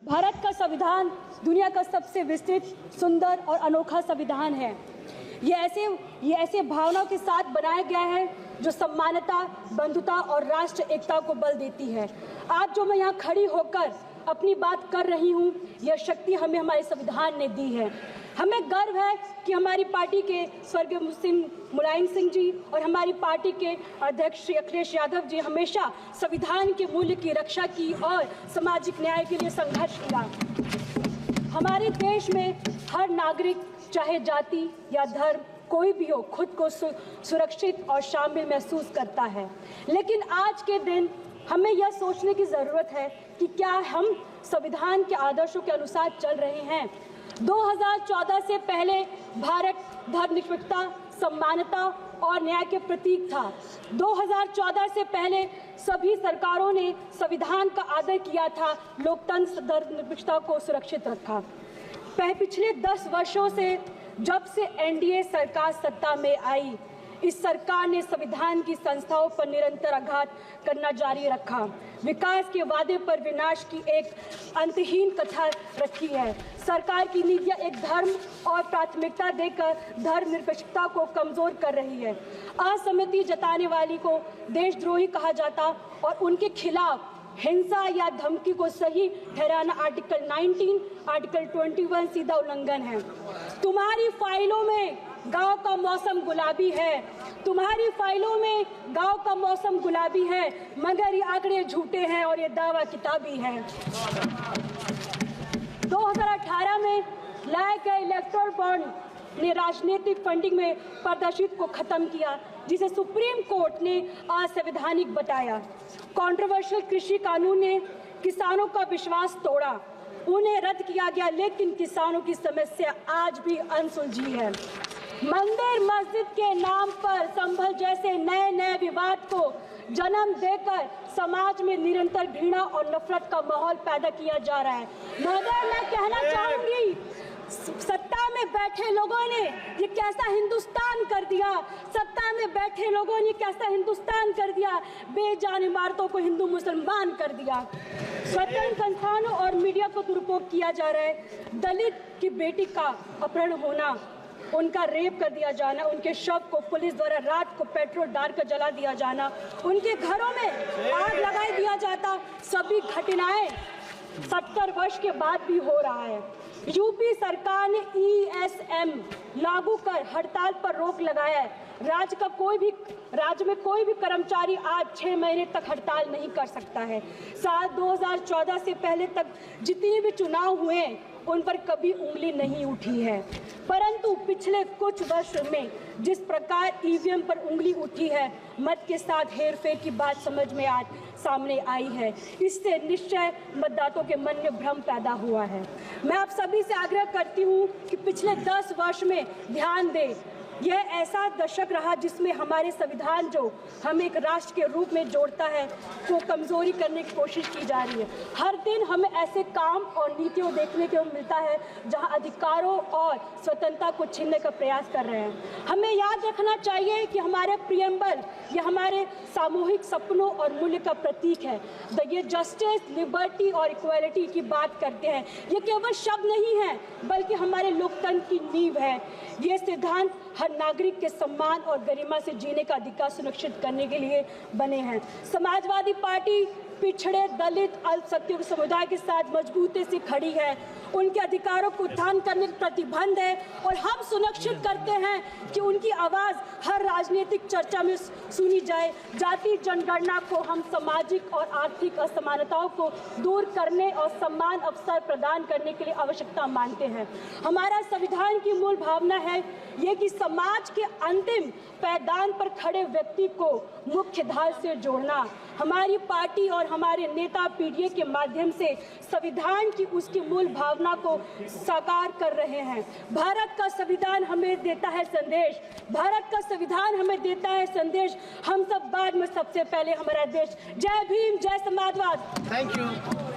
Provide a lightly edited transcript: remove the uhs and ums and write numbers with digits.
भारत का संविधान दुनिया का सबसे विस्तृत, सुंदर और अनोखा संविधान है। ये ऐसे भावनाओं के साथ बनाया गया है जो समानता, बंधुता और राष्ट्र एकता को बल देती है। आज जो मैं यहाँ खड़ी होकर अपनी बात कर रही हूँ, यह शक्ति हमें हमारे संविधान ने दी है। हमें गर्व है कि हमारी पार्टी के स्वर्गीय मुलायम सिंह जी और हमारी पार्टी के अध्यक्ष श्री अखिलेश यादव जी हमेशा संविधान के मूल्य की रक्षा की और सामाजिक न्याय के लिए संघर्ष किया। हमारे देश में हर नागरिक, चाहे जाति या धर्म कोई भी हो, खुद को सुरक्षित और शामिल महसूस करता है। लेकिन आज के दिन हमें यह सोचने की ज़रूरत है कि क्या हम संविधान के आदर्शों के अनुसार चल रहे हैं। 2014 से पहले भारत धर्मनिरपेक्षता, समानता और न्याय के प्रतीक था। 2014 से पहले सभी सरकारों ने संविधान का आदर किया था, लोकतंत्र, धर्मनिरपेक्षता को सुरक्षित रखा। पिछले 10 वर्षों से जब से एनडीए सरकार सत्ता में आई, इस सरकार ने संविधान की संस्थाओं पर निरंतर आघात करना जारी रखा। विकास के वादे पर विनाश की एक अंतहीन कथा रखी है। सरकार की नीतियां एक धर्म और प्राथमिकता देकर धर्मनिरपेक्षता को कमजोर कर रही है। असहमति जताने वाली को देशद्रोही कहा जाता और उनके खिलाफ हिंसा या धमकी को सही ठहराना आर्टिकल 19, आर्टिकल 21 सीधा उल्लंघन है। तुम्हारी फाइलों में गांव का मौसम गुलाबी है, तुम्हारी फाइलों में गांव का मौसम गुलाबी है, मगर ये आंकड़े झूठे हैं और ये दावा किताबी है। 2018 में लाए गए इलेक्टोरल बॉन्ड ने राजनीतिक फंडिंग में पारदर्शिता को खत्म किया, जिसे सुप्रीम कोर्ट ने असंवैधानिक बताया। कंट्रोवर्शियल कृषि कानून ने किसानों का विश्वास तोड़ा, उन्हें रद्द किया गया, लेकिन किसानों की समस्या आज भी अनसुलझी है। मंदिर मस्जिद के नाम पर संभल जैसे नए नए विवाद को जन्म देकर समाज में निरंतर घृणा और नफरत का माहौल पैदा किया जा रहा है। मगर मैं कहना चाहूंगी, सत्ता में बैठे लोगों ने ये कैसा हिंदुस्तान कर दिया, सत्ता में बैठे लोगों ने कैसा हिंदुस्तान कर दिया, बेजान इमारतों को हिंदू मुसलमान कर दिया। स्वतंत्र संस्थानों और मीडिया को दुरुपयोग किया जा रहा है। दलित की बेटी का अपहरण होना, उनका रेप कर दिया जाना, उनके शव को पुलिस द्वारा रात को पेट्रोल डालकर जला दिया जाना, उनके घरों में आग लगाई दिया जाता, सभी घटनाएं 70 वर्ष के बाद भी हो रहा है। यूपी सरकार ने ESM लागू कर हड़ताल पर रोक लगाया है। राज्य में कोई भी कर्मचारी आज 6 महीने तक हड़ताल नहीं कर सकता है। साल 2014 से पहले तक जितने भी चुनाव हुए उन पर कभी उंगली नहीं उठी है, परंतु पिछले कुछ वर्षों में जिस प्रकार EVM पर उंगली उठी है, मत के साथ हेरफेर की बात समझ में आज सामने आई है। इससे निश्चय मतदाताओं के मन में भ्रम पैदा हुआ है। मैं आप सभी से आग्रह करती हूँ कि पिछले 10 वर्ष में ध्यान दें। यह ऐसा दशक रहा जिसमें हमारे संविधान जो हमें एक राष्ट्र के रूप में जोड़ता है, को कमजोरी करने की कोशिश की जा रही है। हर दिन हमें ऐसे काम और नीतियों देखने को मिलता है जहां अधिकारों और स्वतंत्रता को छीनने का प्रयास कर रहे हैं। हमें याद रखना चाहिए कि हमारे प्रियम्बल यह हमारे सामूहिक सपनों और मूल्य का प्रतीक है। ये जस्टिस, लिबर्टी और इक्वालिटी की बात करते हैं। ये केवल शब्द नहीं है, बल्कि हमारे लोकतंत्र की नींव है। ये सिद्धांत हर नागरिक के सम्मान और गरिमा से जीने का अधिकार सुनिश्चित करने के लिए बने हैं। समाजवादी पार्टी पिछड़े, दलित, अल्पसंख्यक समुदाय के साथ मजबूती से खड़ी है। उनके अधिकारों को उत्थान करने का प्रतिबंध है और हम सुनिश्चित करते हैं कि उनकी आवाज़ हर राजनीतिक चर्चा में सुनी जाए। जाति जनगणना को हम सामाजिक और आर्थिक असमानताओं को दूर करने और समान अवसर प्रदान करने के लिए आवश्यकता मानते हैं। हमारा संविधान की मूल भावना है ये कि समाज के अंतिम पायदान पर खड़े व्यक्ति को मुख्य धारा से जोड़ना। हमारी पार्टी और हमारे नेता पीढ़ी के माध्यम से संविधान की उसकी मूल भावना को साकार कर रहे हैं। भारत का संविधान हमें देता है संदेश, भारत का संविधान हमें देता है संदेश, हम सब बाद में सबसे पहले हमारा देश। जय भीम, जय समाजवाद। Thank you.